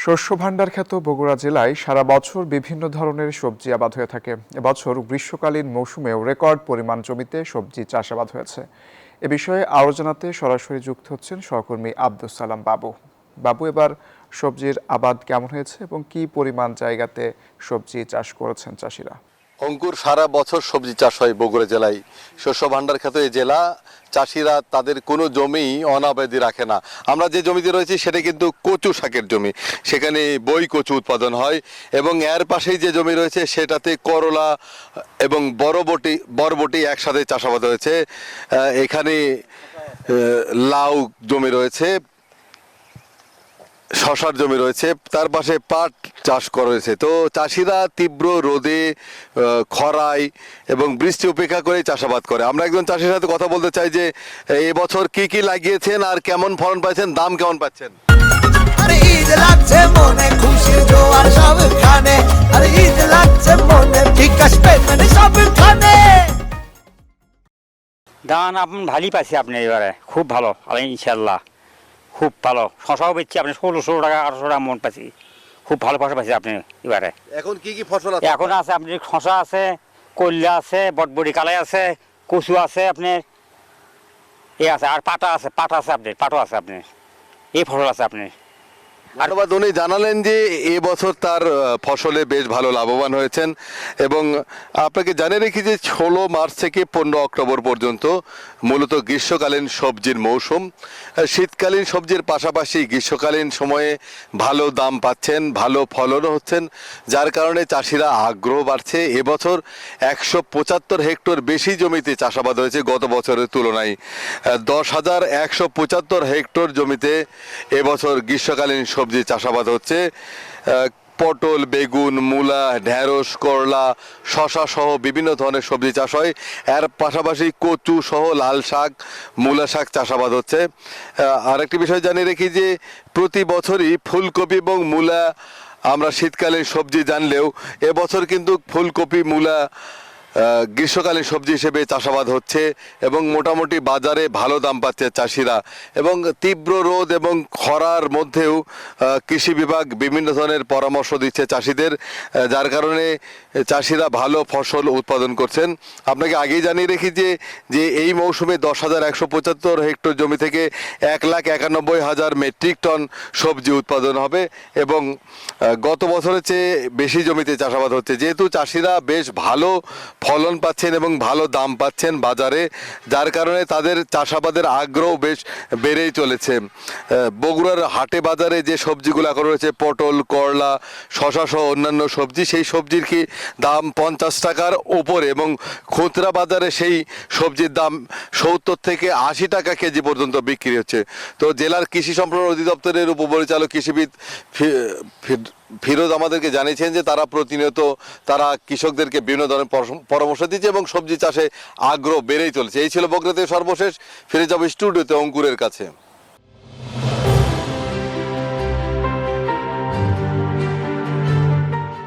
শস্য ভাণ্ডার খ্যাত বগুড়া জেলায় সারা বছর বিভিন্ন ধরনের সবজি আবাদ হয়ে থাকে। এবছর গ্রীষ্মকালীন মৌসুমেও রেকর্ড পরিমাণ জমিতে সবজি চাষাবাদ হয়েছে। এ বিষয়ে আরও জানাতে সরাসরি যুক্ত হচ্ছেন সহকর্মী আব্দুস সালাম বাবু। বাবু, এবার সবজির আবাদ কেমন হয়েছে এবং কি পরিমাণ জায়গাতে সবজি চাষ করেছেন চাষিরা? অঙ্কুর, সারা বছর সবজি চাষ হয় বগুড়া জেলায়। শস্য ভাণ্ডার খ্যাত এই জেলা, চাষিরা তাদের কোনো জমি অনাবাদি রাখে না। আমরা যে জমিতে রয়েছি সেটা কিন্তু কচু শাকের জমি, সেখানে বই কচু উৎপাদন হয় এবং এর পাশেই যে জমি রয়েছে সেটাতে করলা এবং বরবটি একসাথে চাষাবাদ হয়েছে। এখানে লাউ জমি রয়েছে, শশার জমি রয়েছে, তার পাশে পাট চাষ করা হয়েছে। তো চাষিরা তীব্র রোদে, খরায় এবং বৃষ্টি উপেক্ষা করে চাষাবাদ করে। আমরা একজন চাষির সাথে কথা বলতে চাই যে এবছর কি কি লাগিয়েছেন আর কেমন ফলন পাচ্ছেন, দাম কেমন পাচ্ছেন? আরে ঈদ লাগছে মনে, খুশির জোয়ার সবখানে। আরে ঈদ লাগছে মনে, বিকাশ পেমেন্ট সবখানে। ধান আপনি ভালোই পাইছি, আপনি এবারে খুব ভালো, ইনশাল্লাহ খুব ভালো। শশাও বেচছি আপনি 1600 টাকা 1800 টাকা মন পাচ্ছি, খুব ভালো ফসল পাইছি আপনি এবারে। এখন কি কি ফসল আছে? এখন আছে আপনি শশা আছে, কল্যা আছে, বটবটি কালাই আছে, কচু আছে আপনার, এ আছে, আর পাটা আছে আপনার, পাটও আছে আপনার, এই ফসল আছে আপনার। ধন্যবাদ। উনি জানালেন যে এবছর তার ফসলে বেশ ভালো লাভবান হয়েছেন এবং আপনাকে জানিয়ে রেখি যে 16 মার্চ থেকে 15 অক্টোবর পর্যন্ত মূলত গ্রীষ্মকালীন সবজির মৌসুম। শীতকালীন সবজির পাশাপাশি গ্রীষ্মকালীন সময়ে ভালো দাম পাচ্ছেন, ভালো ফলনও হচ্ছেন, যার কারণে চাষিরা আগ্রহ বাড়ছে। এবছর 175 হেক্টর বেশি জমিতে চাষাবাদ হয়েছে গত বছরের তুলনায়। 10,175 হেক্টর জমিতে এবছর গ্রীষ্মকালীন সবজি চাষাবাদ হচ্ছে। পটল, বেগুন, মূলা, ঢেঁড়স, করলা, শশা সহ বিভিন্ন ধরনের সবজি চাষ হয়। এর পাশাপাশি কচু সহ লাল শাক, মূলা শাক চাষাবাদ হচ্ছে। আরেকটি বিষয় জানিয়ে রেখি যে প্রতি বছরই ফুলকপি এবং মূলা আমরা শীতকালীন সবজি জানলেও এবছর কিন্তু ফুলকপি, মূলা গ্রীষ্মকালীন সবজি হিসেবে চাষাবাদ হচ্ছে এবং মোটামুটি বাজারে ভালো দাম পাচ্ছে চাষিরা। এবং তীব্র রোদ এবং খরার মধ্যেও কৃষি বিভাগ বিভিন্ন ধরনের পরামর্শ দিচ্ছে চাষিদের, যার কারণে চাষিরা ভালো ফসল উৎপাদন করছেন। আপনাকে আগেই জানিয়ে রেখি যে এই মৌসুমে 10,175 হেক্টর জমি থেকে 1,91,000 মেট্রিক টন সবজি উৎপাদন হবে এবং গত বছরের চেয়ে বেশি জমিতে চাষাবাদ হচ্ছে। যেহেতু চাষিরা বেশ ভালো ফলন পাচ্ছেন এবং ভালো দাম পাচ্ছেন বাজারে, যার কারণে তাদের চাষাবাদের আগ্রহ বেশ বেড়েই চলেছে। বগুড়ার হাটে বাজারে যে সবজিগুলো এখন রয়েছে, পটল, করলা, শশা সহ অন্যান্য সবজি, সেই সবজির কি দাম 50 টাকার ওপরে এবং খুচরা বাজারে সেই সবজির দাম 70 থেকে 80 টাকা কেজি পর্যন্ত বিক্রি হচ্ছে। তো জেলার কৃষি সম্প্রসারণ অধিদপ্তরের উপপরিচালক কৃষিবিদ ফিরোজ আমাদেরকে জানিয়েছেন যে তারা প্রতিনিয়ত কৃষকদেরকে বিভিন্ন ধরনের পরামর্শ দিচ্ছে এবং সবজি চাষে আগ্রহ বেড়েই চলেছে। এই ছিল বগুড়া থেকে সর্বশেষ। ফিরে যাবো স্টুডিওতে অঙ্কুরের কাছে।